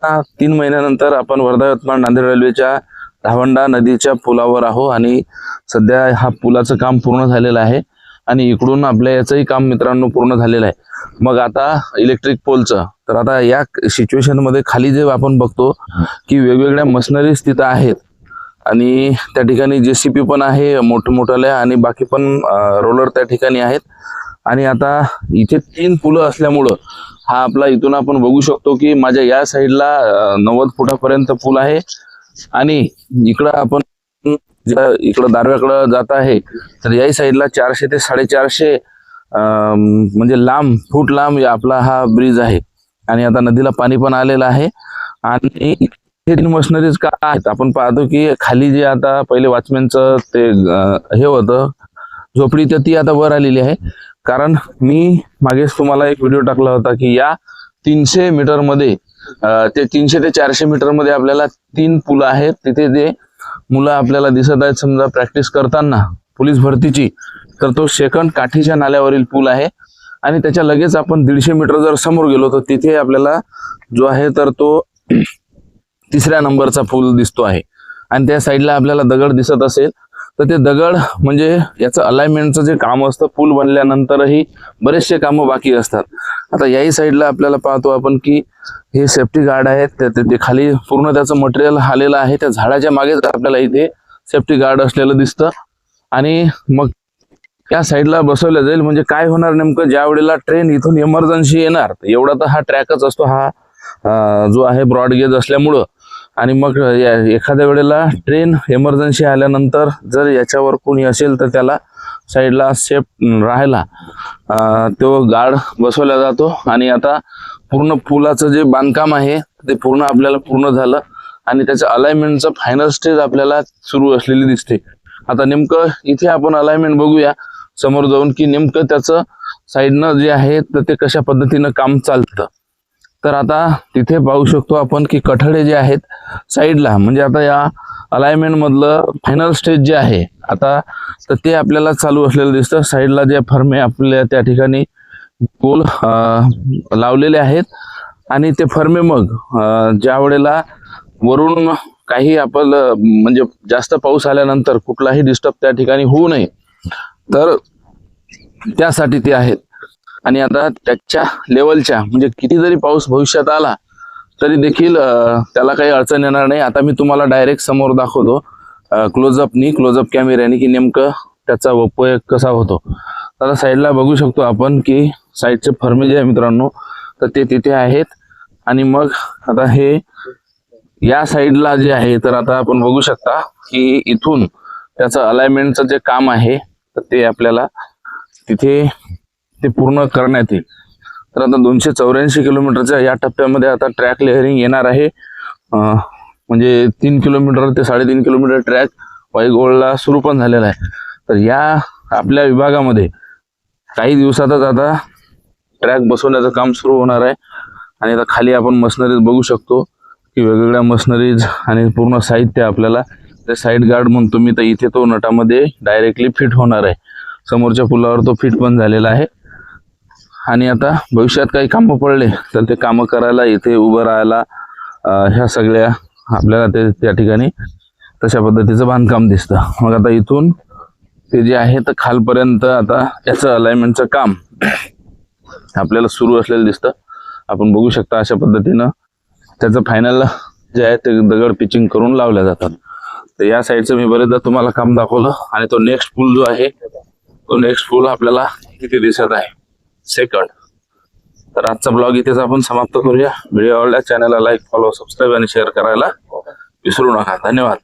3 महिन्यानंतर आपण वर्धा यवतमाळ नांदेड रेल्वेच्या धावंडा नदीच्या पुलावर आहो आणि सध्या हा पुलाचं काम पूर्ण झालेलं आहे आणि इकडून आपल्या याचंही काम मित्रांनो पूर्ण झालेलं आहे। मग आता इलेक्ट्रिक पोलचं तर आता या सिच्युएशन मध्ये खाली जे आपण बघतो की वेगवेगळ्या मशिनरीज तिथं आहेत आणि त्या ठिकाणी जेसीपी पण आहे मोठमोठ्याल्या आणि बाकी पण रोलर त्या ठिकाणी आहेत आणि आता इथे 3 पुलं असल्यामुळं हा आपला इथून आपण बघू शकतो की माझ्या या साईडला 90 फुटापर्यंत पूल आहे आणि इकडं आपण इकडं दारव्याकडं जात आहे तर याही साईडला 400 ते 450 म्हणजे लांब फूट लांब आपला हा ब्रिज आहे आणि आता नदीला पाणी पण आलेलं आहे आणि हे 3 मशिनरीज का आहेत आपण पाहतो की खाली जे आता पहिले वॉचमॅनचं ते हे होतं झोपडी तर ती आता वर आलेली आहे कारण मी मागेच तुम्हाला एक व्हिडिओ टाकला होता की या 300 मीटर मध्ये ते 300 ते 400 मीटर मध्ये आपल्याला 3 पुलं आहेत तिथे जे मुलं आपल्याला दिसत आहेत समजा प्रॅक्टिस करताना पोलीस भरतीची तर तो सेकंड काठीच्या नाल्यावरील पूल आहे आणि त्याच्या लगेच आपण 150 मीटर जर समोर गेलो तर तिथे आपल्याला जो आहे तर तो 3ऱ्या नंबरचा पूल दिसतो आहे आणि त्या साईडला आपल्याला दगड दिसत असेल तर ते दगड म्हणजे याचं अलाइनमेंटचं जे काम असतं पूल बनल्यानंतरही बरेचसे कामं बाकी असतात। आता याही साईडला आपल्याला पाहतो आपण की हे सेफ्टी गार्ड आहेत ते खाली पूर्ण त्याचं मटेरियल आलेलं आहे त्या झाडाच्या मागेच आपल्याला इथे सेफ्टी गार्ड असलेलं दिसतं आणि मग या साईडला बसवलं जाईल म्हणजे काय होणार नेमकं ज्या वेळेला ट्रेन इथून इमर्जन्सी येणार एवढा तर हा ट्रॅकच असतो हा जो आहे ब्रॉड गेज असल्यामुळं आणि मग एखाद्या वेळेला ट्रेन इमर्जन्सी आल्यानंतर जर याच्यावर कोणी असेल तर त्याला साईडला सेफ राहायला तो गार्ड बसवला जातो आणि आता पूर्ण पुलाचं जे बांधकाम आहे ते पूर्ण आपल्याला पूर्ण झालं आणि त्याचं अलाइनमेंटचं फायनल स्टेज आपल्याला सुरू असलेली दिसते। आता नेमकं इथे आपण अलाइनमेंट बघूया समोर जाऊन की नेमकं त्याचं साईडनं जे आहे तर ते कशा पद्धतीनं काम चालतं तर आता तिथे पाहू शकतो आपण की कठडे जे आहेत साईडला म्हणजे आता या अलाइनमेंट मधलं फायनल स्टेज जे आहे आता तर ते आपल्याला चालू असलेलं दिसतं। साईडला जे फर्मे आपल्या त्या ठिकाणी गोल लावलेले आहेत आणि ते फर्मे मग ज्या वेळेला वरून काही आपलं म्हणजे जास्त पाऊस आल्यानंतर कुठलाही डिस्टर्ब त्या ठिकाणी होऊ नये तर त्यासाठी ते आहेत आणि आता त्याच्या लेवलच्या म्हणजे किती जरी पाऊस भविष्यात आला तरी देखील त्याला काही अडचण येणार नाही। आता मी तुम्हाला डायरेक्ट समोर दाखवतो क्लोजअप कॅमेऱ्याने की नेमकं त्याचा उपयोग कसा होतो। आता साईडला बघू शकतो आपण की साईडचे फर्मे जे आहे मित्रांनो तर ते तिथे आहेत आणि मग आता हे या साईडला जे आहे तर आता आपण बघू शकता की इथून त्याचं अलाइनमेंटचं जे काम आहे तर ते आपल्याला तिथे ते पूर्ण करण्यात येईल। तर आता 284 किलोमीटरच्या या टप्प्यामध्ये आता ट्रॅक लेअरिंग येणार आहे म्हणजे 3 किलोमीटर ते 3.5 किलोमीटर ट्रॅक वाईगोळला सुरू पण झालेला आहे। तर या आपल्या विभागामध्ये काही दिवसातच आता ट्रॅक बसवण्याचं काम सुरू होणार आहे आणि आता खाली आपण मशिनरीज बघू शकतो की वेगवेगळ्या मशिनरीज आणि पूर्ण साहित्य आपल्याला ते साईड गार्ड म्हणतो मी तर इथे तो नटामध्ये डायरेक्टली फिट होणार आहे। समोरच्या पुलावर तो फिट पण झालेला आहे आणि आता भविष्यात काही कामं पडले तर ते कामं करायला इथे उभं राहायला ह्या सगळ्या आपल्याला ते त्या ठिकाणी तशा पद्धतीचं बांधकाम दिसतं। मग आता इथून ते जे आहे तर खालपर्यंत आता याचं अलाइनमेंटचं काम आपल्याला सुरू असलेलं दिसतं। आपण बघू शकता अशा पद्धतीनं त्याचं फायनल जे आहे ते दगड पिचिंग करून लावल्या जातात। तर या साईडचं मी बरेचदा तुम्हाला काम दाखवलं आणि तो नेक्स्ट पूल जो आहे तो नेक्स्ट पूल आपल्याला इथे दिसत आहे सेकंड। तर आजचा ब्लॉग इथेच आपण समाप्त करूया। व्हिडिओ आवडल्यास चॅनलला लाईक फॉलो सबस्क्राईब आणि शेअर करायला विसरू नका। धन्यवाद।